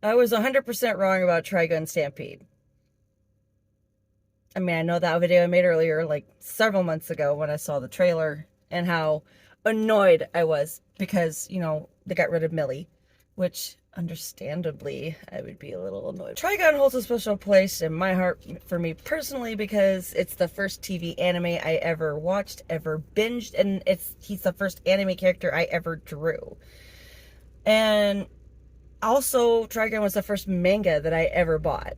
I was 100% wrong about Trigun Stampede. I mean, I know that video I made earlier, like several months ago when I saw the trailer, and how annoyed I was because, they got rid of Millie, which understandably I would be a little annoyed. Trigun holds a special place in my heart for me personally because it's the first TV anime I ever watched, ever binged, and he's the first anime character I ever drew. And also, Trigun was the first manga that I ever bought.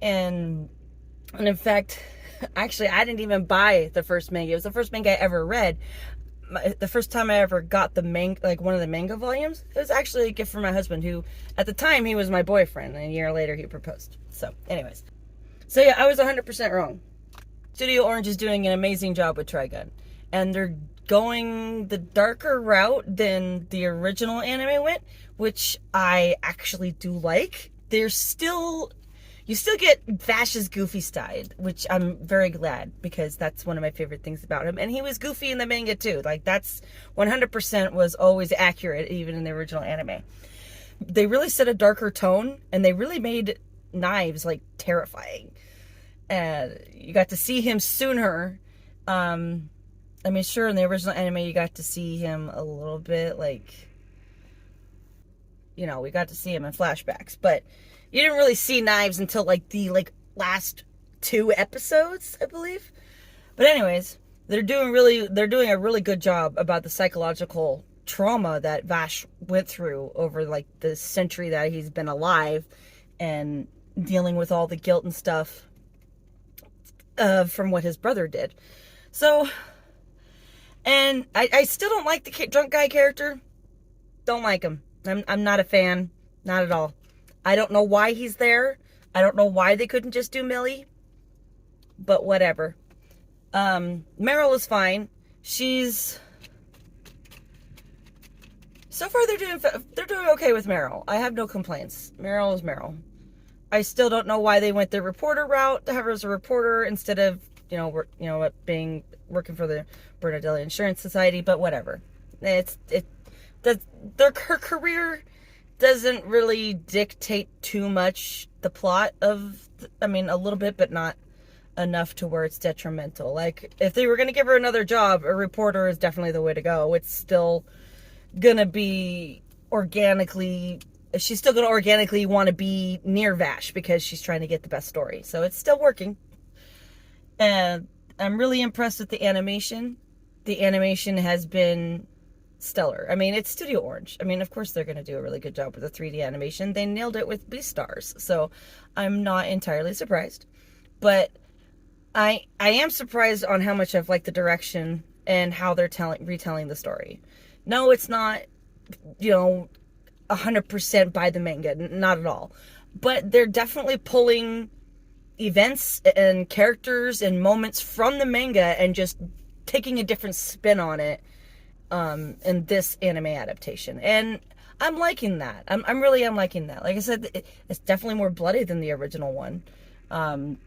And in fact, actually, I didn't even buy the first manga. It was the first manga I ever read. The first time I ever got the manga, like one of the manga volumes, it was actually a gift from my husband, who, at the time, he was my boyfriend, and a year later, he proposed. So, anyways. So, yeah, I was 100% wrong. Studio Orange is doing an amazing job with Trigun. And they're going the darker route than the original anime went, which I actually do like. You still get Vash's goofy style, which I'm very glad, because that's one of my favorite things about him. And he was goofy in the manga too. Like, that's 100% was always accurate, even in the original anime. They really set a darker tone, and they really made Knives, like, terrifying. And you got to see him sooner. Sure, in the original anime, you got to see him a little bit, like, we got to see him in flashbacks, but you didn't really see Knives until, the last 2 episodes, I believe. But anyways, they're doing a really good job about the psychological trauma that Vash went through over, the century that he's been alive, and dealing with all the guilt and stuff from what his brother did. So, and I still don't like the drunk guy character. Don't like him. I'm not a fan. Not at all. I don't know why he's there. I don't know why they couldn't just do Millie. But whatever. Meryl is fine. So far they're doing okay with Meryl. I have no complaints. Meryl is Meryl. I still don't know why they went the reporter route to have her as a reporter instead of, working for the Bernadette Insurance Society, but whatever. Her career doesn't really dictate too much the plot of, a little bit, but not enough to where it's detrimental. Like, if they were going to give her another job, a reporter is definitely the way to go. It's still going to be she's still going to organically want to be near Vash because she's trying to get the best story. So it's still working. And I'm really impressed with the animation. The animation has been stellar. It's Studio Orange. Of course they're going to do a really good job with the 3D animation. They nailed it with Beastars, so I'm not entirely surprised. But I am surprised on how much I've liked the direction and how they're retelling the story. No, it's not, 100% by the manga, not at all. But they're definitely pulling events and characters and moments from the manga and just taking a different spin on it in this anime adaptation, and I'm liking that. I'm really liking that. Like I said, it's definitely more bloody than the original one, and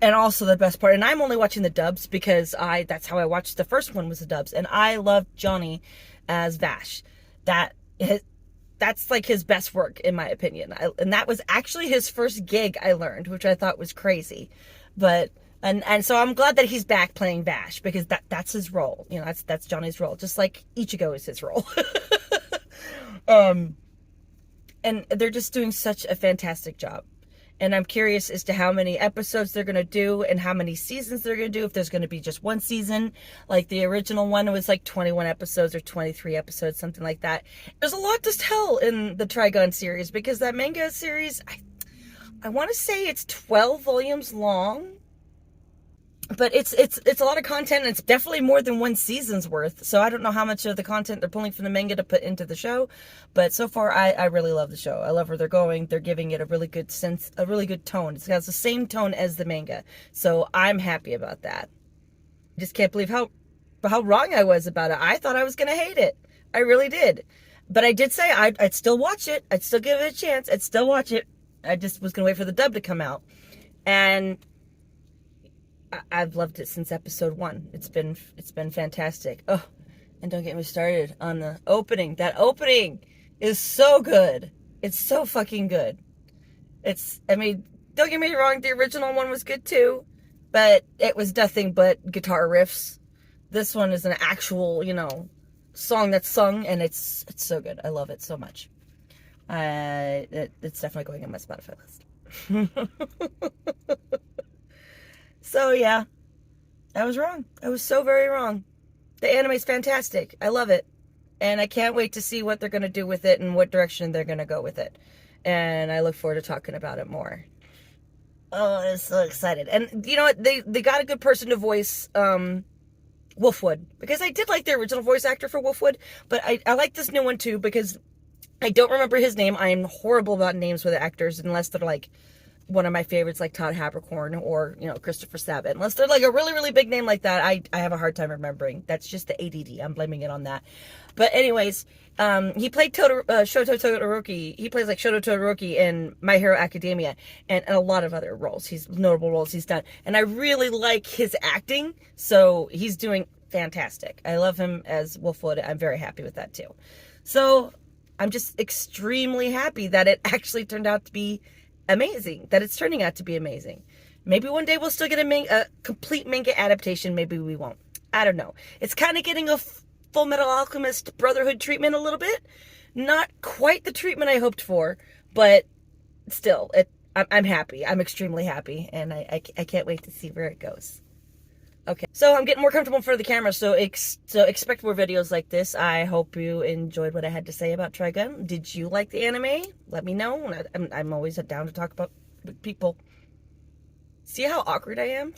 also the best part. And I'm only watching the dubs because that's how I watched the first one, was the dubs, and I loved Johnny as Vash. That's like his best work in my opinion, and that was actually his first gig, I learned, which I thought was crazy, but. And so I'm glad that he's back playing Vash, because that's his role. That's Johnny's role, just like Ichigo is his role. And they're just doing such a fantastic job. And I'm curious as to how many episodes they're going to do and how many seasons they're going to do. If there's going to be just one season, like the original one was 21 episodes or 23 episodes, something like that. There's a lot to tell in the Trigun series, because that manga series, I want to say it's 12 volumes long. But it's a lot of content, and it's definitely more than one season's worth. So I don't know how much of the content they're pulling from the manga to put into the show. But so far, I really love the show. I love where they're going. They're giving it a really good sense, a really good tone. It has the same tone as the manga. So I'm happy about that. I just can't believe how wrong I was about it. I thought I was going to hate it. I really did. But I did say I'd still watch it. I'd still give it a chance. I'd still watch it. I just was going to wait for the dub to come out. And I've loved it since episode 1. It's been fantastic. Oh, and don't get me started on the opening. That opening is so good. It's so fucking good. I mean, don't get me wrong, the original one was good too, but it was nothing but guitar riffs. This one is an actual, song that's sung, and it's so good. I love it so much. It's definitely going on my Spotify list. So yeah, I was wrong. I was so very wrong. The anime's fantastic. I love it. And I can't wait to see what they're going to do with it and what direction they're going to go with it. And I look forward to talking about it more. Oh, I'm so excited. And you know what? They got a good person to voice Wolfwood. Because I did like the original voice actor for Wolfwood. But I like this new one too because I don't remember his name. I am horrible about names with actors unless they're like one of my favorites, like Todd Haberkorn or, Christopher Sabat. Unless they're like a really, really big name like that, I have a hard time remembering. That's just the ADD. I'm blaming it on that. But anyways, he played Shoto Todoroki. He plays like Shoto Todoroki in My Hero Academia and a lot of other roles. Notable roles he's done. And I really like his acting, so he's doing fantastic. I love him as Wolfwood. I'm very happy with that too. So I'm just extremely happy that it actually turned out to be amazing, that it's turning out to be amazing. Maybe one day we'll still get a complete manga adaptation. Maybe we won't. I don't know. It's kind of getting a Full Metal Alchemist Brotherhood treatment a little bit. Not quite the treatment I hoped for, but still, I'm happy. I'm extremely happy, and I can't wait to see where it goes. Okay, so I'm getting more comfortable for the camera, so expect more videos like this. I hope you enjoyed what I had to say about Trigun. Did you like the anime? Let me know. I'm always down to talk about with people. See how awkward I am?